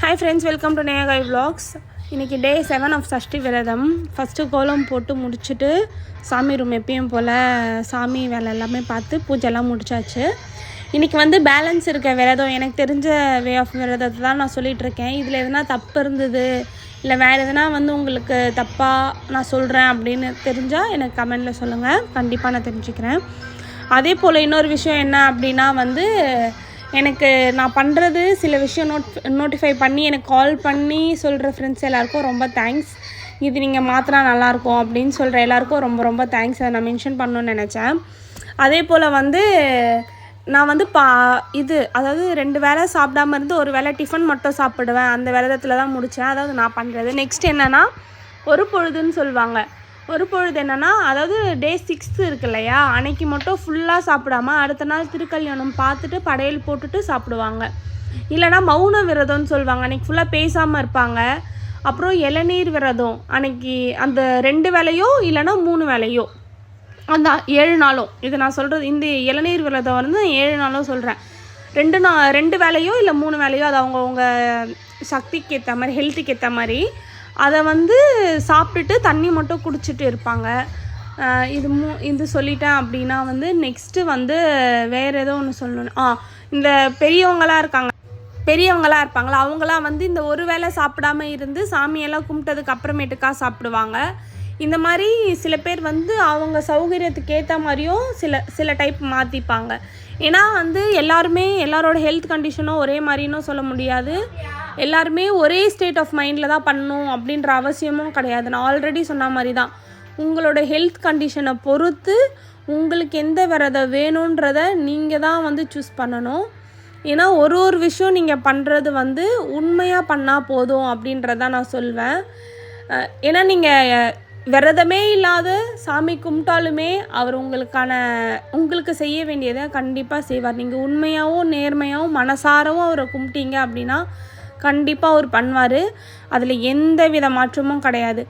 Hi friends, welcome to நேகாய் vlogs. இன்றைக்கி டே 7 of Sashti விரதம். ஃபஸ்ட்டு கோலம் போட்டு முடிச்சுட்டு சாமி ரூம் எப்பயும் போல் சாமி வேலை எல்லாமே பார்த்து பூஜைலாம் முடிச்சாச்சு. இன்றைக்கி பேலன்ஸ் இருக்க விரதம், எனக்கு தெரிஞ்ச வே ஆஃப் விரதத்தை தான் நான் சொல்லிகிட்ருக்கேன். இதில் எதுனா தப்பு இருந்தது இல்லை வேறு எதுனா உங்களுக்கு தப்பாக நான் சொல்கிறேன் அப்படின்னு தெரிஞ்சால் எனக்கு கமெண்டில் சொல்லுங்கள், கண்டிப்பாக நான் தெரிஞ்சுக்கிறேன். அதே போல் இன்னொரு விஷயம் என்ன அப்படின்னா எனக்கு நான் பண்ணுறது சில விஷயம் நோட்டிஃபை பண்ணி எனக்கு கால் பண்ணி சொல்கிற ஃப்ரெண்ட்ஸ் எல்லாேருக்கும் ரொம்ப தேங்க்ஸ். இது நீங்கள் மாற்றினா நல்லாயிருக்கும் அப்படின்னு சொல்கிற எல்லாேருக்கும் ரொம்ப ரொம்ப தேங்க்ஸ். அதை நான் மென்ஷன் பண்ணணுன்னு நினச்சேன். அதே போல் நான் அதாவது 2 வேளை சாப்பிடாம இருந்து ஒரு வேளை டிஃபன் மட்டும் சாப்பிடுவேன். அந்த விரதத்தில் தான் முடித்தேன். அதாவது நான் பண்ணுறது. நெக்ஸ்ட் என்னென்னா ஒரு பொழுதுன்னு சொல்லுவாங்க. ஒரு பொழுது என்னென்னா, அதாவது டே 6 இருக்கு இல்லையா, அன்னைக்கு மட்டும் ஃபுல்லாக சாப்பிடாம அடுத்த நாள் திருக்கல்யாணம் பார்த்துட்டு படையல் போட்டுட்டு சாப்பிடுவாங்க. இல்லைனா மௌன விரதம்னு சொல்லுவாங்க. அன்றைக்கி ஃபுல்லாக பேசாமல் இருப்பாங்க. அப்புறம் இளநீர் விரதம், அன்றைக்கி அந்த 2 வேளையோ இல்லைனா 3 வேளையோ அந்த 7 நாளும். இது நான் சொல்கிறது இந்த இளநீர் விரதம் 7 நாளும் சொல்கிறேன். 2 வேளையோ இல்லை 3 வேளையோ, அது அவங்கவுங்க சக்திக்கு ஏற்ற மாதிரி, ஹெல்த்துக்கு ஏற்ற மாதிரி அதை சாப்பிட்டுட்டு தண்ணி மட்டும் குடிச்சிட்டு இருப்பாங்க. இது சொல்லிட்டேன். அப்படின்னா நெக்ஸ்ட்டு வேறு ஏதோ ஒன்று சொல்லணும். இந்த பெரியவங்களாக இருப்பாங்களா, அவங்களாம் இந்த ஒரு வேளை சாப்பிடாமல் இருந்து சாமியெல்லாம் கும்பிட்டதுக்கு அப்புறமேட்டுக்கா சாப்பிடுவாங்க. இந்த மாதிரி சில பேர் அவங்க சௌகரியத்துக்கு ஏற்ற மாதிரியும் சில டைப் மாற்றிப்பாங்க. ஏன்னா எல்லாரோட ஹெல்த் கண்டிஷனும் ஒரே மாதிரின்னு சொல்ல முடியாது. எல்லாருமே ஒரே ஸ்டேட் ஆஃப் மைண்டில் தான் பண்ணணும் அப்படின்ற அவசியமும் கிடையாது. நான் ஆல்ரெடி சொன்ன மாதிரி தான், உங்களோட ஹெல்த் கண்டிஷனை பொறுத்து உங்களுக்கு எந்த விரதம் வேணுன்றத நீங்கள் தான் சூஸ் பண்ணணும். ஏன்னா ஒரு விஷயம் நீங்கள் பண்ணுறது உண்மையாக பண்ணால் போதும் அப்படின்றதான் நான் சொல்வேன். ஏன்னா நீங்கள் விரதமே இல்லாத சாமி கும்பிட்டாலுமே அவர் உங்களுக்கு செய்ய வேண்டியதை கண்டிப்பாக செய்வார். நீங்கள் உண்மையாகவும் நேர்மையாகவும் மனசாரவும் அவரை கும்பிட்டீங்க அப்படின்னா கண்டிப்பாக அவர் பண்ணுவார். அதில் எந்த வித மாற்றமும் கிடையாது.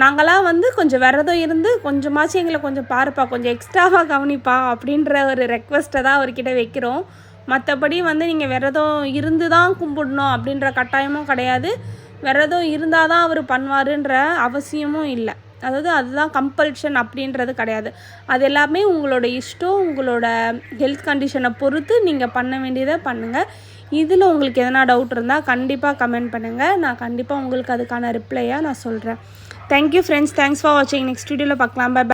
நாங்களாம் கொஞ்சம் விரதம் இருந்து கொஞ்சமாச்சும் எங்களை கொஞ்சம் பாருப்பா, கொஞ்சம் எக்ஸ்ட்ராவாக கவனிப்பா அப்படின்ற ஒரு ரெக்வெஸ்ட்டை தான் அவர்கிட்ட வைக்கிறோம். மற்றபடி நீங்கள் விரதம் இருந்து தான் கும்பிடணும் அப்படின்ற கட்டாயமும் கிடையாது. விரதம் இருந்தால் தான் அவர் பண்ணுவாருன்ற அவசியமும் இல்லை. அதாவது அதுதான் கம்பல்ஷன் அப்படின்றது கிடையாது. அது எல்லாமே உங்களோட இஷ்டம், உங்களோட ஹெல்த் கண்டிஷனை பொறுத்து நீங்கள் பண்ண வேண்டியதை பண்ணுங்கள். இதில் உங்களுக்கு எதனா டவுட் இருந்தால் கண்டிப்பாக கமெண்ட் பண்ணுங்கள். நான் கண்டிப்பாக உங்களுக்கு அதுக்கான ரிப்ளையாக நான் சொல்கிறேன். தேங்க்யூ ஃப்ரெண்ட்ஸ், தேங்க்ஸ் ஃபார் வாட்சிங். நெக்ஸ்ட் வீடியோவில் பார்க்கலாம். பை.